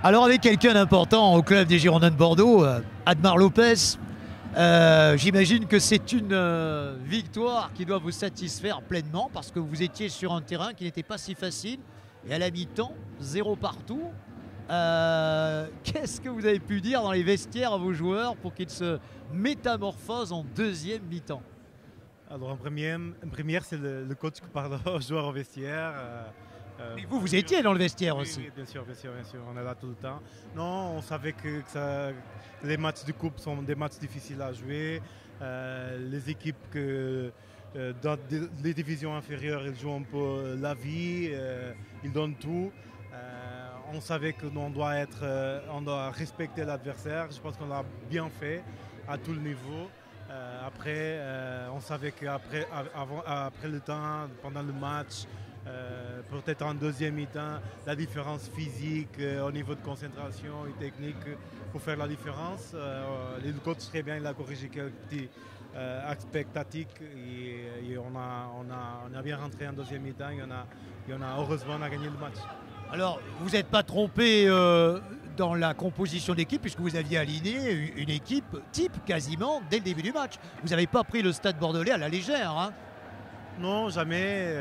Alors avec quelqu'un d'important au club des Girondins de Bordeaux, Admar Lopez, j'imagine que c'est une victoire qui doit vous satisfaire pleinement parce que vous étiez sur un terrain qui n'était pas si facile et à la mi-temps, 0 partout. Qu'est-ce que vous avez pu dire dans les vestiaires à vos joueurs pour qu'ils se métamorphosent en deuxième mi-temps? Alors en première c'est le coach qui parle aux joueurs au vestiaire. Et vous, vous étiez dans le vestiaire Oui, aussi. oui, bien sûr, bien sûr, bien sûr, on est là tout le temps. Non, on savait que les matchs de coupe sont des matchs difficiles à jouer. Les équipes dans les divisions inférieures, ils jouent un peu la vie, ils donnent tout. On savait qu'on on doit respecter l'adversaire. Je pense qu'on l'a bien fait à tout le niveau. Après, on savait qu'après après le temps, pendant le match, peut-être en deuxième mi-temps, la différence physique au niveau de concentration et technique pour faire la différence. Le coach très bien, il a corrigé quelques petits aspects tactiques et on a bien rentré en deuxième mi-temps et heureusement on a gagné le match. Alors, vous n'êtes pas trompé dans la composition d'équipe puisque vous aviez aligné une équipe type quasiment dès le début du match. Vous n'avez pas pris le Stade Bordelais à la légère. Hein. Non, jamais.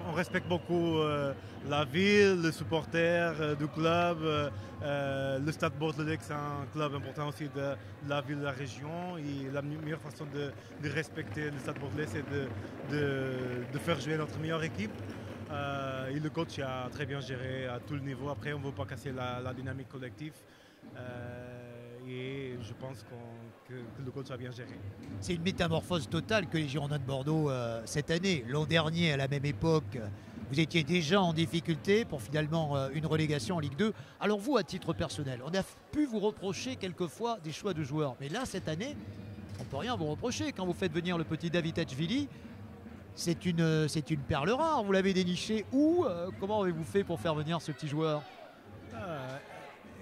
On respecte beaucoup la ville, les supporters du club. Le Stade Bordelais, c'est un club important aussi de la ville, de la région. Et la meilleure façon de respecter le Stade Bordelais, c'est de faire jouer notre meilleure équipe. Et le coach a très bien géré à tout le niveau. Après, on ne veut pas casser la dynamique collective. Et je pense que le coach a bien géré. C'est une métamorphose totale que les Girondins de Bordeaux cette année. L'an dernier, à la même époque, vous étiez déjà en difficulté pour finalement une relégation en Ligue 2. Alors vous, à titre personnel, on a pu vous reprocher quelquefois des choix de joueurs. Mais là, cette année, on ne peut rien vous reprocher. Quand vous faites venir le petit David Hatchvili, c'est une perle rare. Vous l'avez déniché où? Comment avez-vous fait pour faire venir ce petit joueur?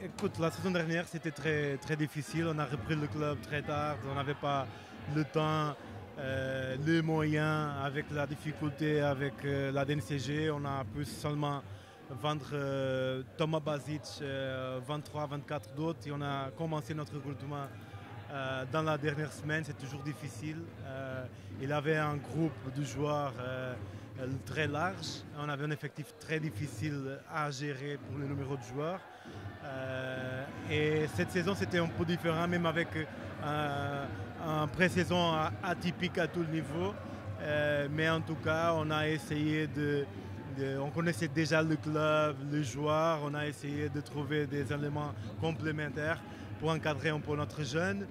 Écoute, la saison dernière, c'était très, très difficile. On a repris le club très tard. On n'avait pas le temps, les moyens, avec la difficulté, avec la DNCG. On a pu seulement vendre Thomas Basic, 23, 24 d'autres. Et on a commencé notre recrutement dans la dernière semaine. C'est toujours difficile. Il avait un groupe de joueurs très large. On avait un effectif très difficile à gérer pour le numéro de joueurs. Et cette saison, c'était un peu différent, même avec un pré-saison atypique à tout le niveau. Mais en tout cas, on a essayé on connaissait déjà le club, les joueurs. On a essayé de trouver des éléments complémentaires pour encadrer un peu notre jeune.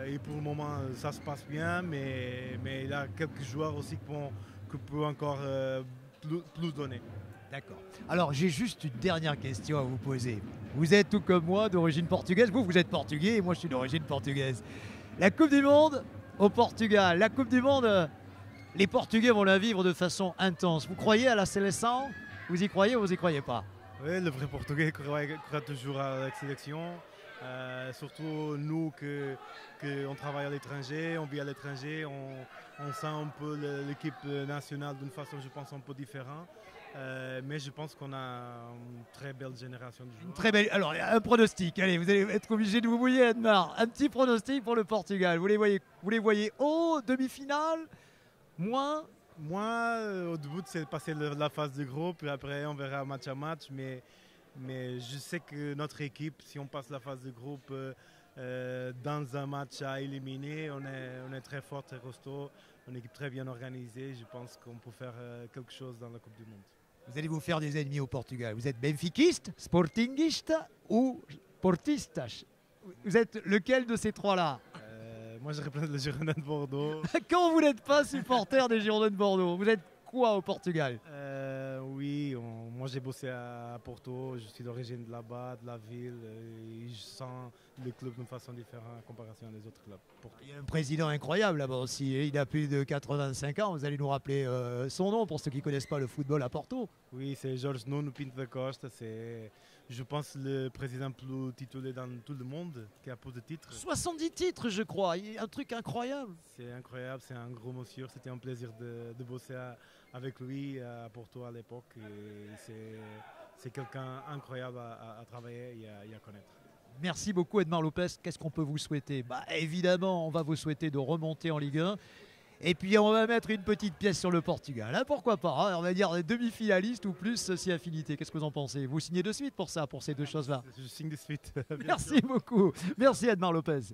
Et pour le moment, ça se passe bien, mais il y a quelques joueurs aussi qui peuvent encore plus donner. D'accord. Alors j'ai juste une dernière question à vous poser. Vous êtes tout comme moi d'origine portugaise. Vous êtes portugais et moi je suis d'origine portugaise. La Coupe du Monde au Portugal. La Coupe du Monde, les Portugais vont la vivre de façon intense. Vous croyez à la sélection? Vous y croyez ou vous y croyez pas? Oui, le vrai Portugais croit toujours à la sélection. Surtout nous on travaille à l'étranger, on vit à l'étranger, on sent un peu l'équipe nationale d'une façon, je pense, un peu différente. Mais je pense qu'on a une très belle génération de joueurs. Une très belle. Alors, un pronostic. Allez, vous allez être obligé de vous mouiller, Admar. Un petit pronostic pour le Portugal. Vous les voyez haut, demi-finale, moins? Moi, au début, c'est passer la phase de groupe, et après, on verra match à match. Mais je sais que notre équipe, si on passe la phase de groupe dans un match à éliminer, on est très fort, très costaud. Une équipe très bien organisée. Je pense qu'on peut faire quelque chose dans la Coupe du Monde. Vous allez vous faire des ennemis au Portugal. Vous êtes benfiquiste, sportinguiste ou portistas? Vous êtes lequel de ces trois-là? Moi, je représente le Girondins de Bordeaux. Quand vous n'êtes pas supporter des Girondins de Bordeaux, vous êtes quoi au Portugal? Oui, moi j'ai bossé à Porto, je suis d'origine de là-bas, de la ville, et je sens le club d'une façon différente en comparaison des autres clubs. Il y a un président incroyable là-bas aussi. Il a plus de 85 ans. Vous allez nous rappeler son nom pour ceux qui ne connaissent pas le football à Porto. Oui, c'est Jorge Nuno Pinto da Costa. C'est, je pense, le président plus titulé dans tout le monde qui a plus de titres. 70 titres, je crois. Un truc incroyable. C'est incroyable, c'est un gros monsieur. C'était un plaisir de bosser avec lui à Porto à l'époque. c'est quelqu'un incroyable à travailler et à connaître. Merci beaucoup Edmar Lopez. Qu'est-ce qu'on peut vous souhaiter? Évidemment, on va vous souhaiter de remonter en Ligue 1. Et puis on va mettre une petite pièce sur le Portugal. Hein, pourquoi pas, hein, on va dire demi-finaliste ou plus si affinité. Qu'est-ce que vous en pensez? Vous signez de suite pour ça, pour ces deux choses-là? Je signe de suite. Merci beaucoup. Merci Edmar Lopez.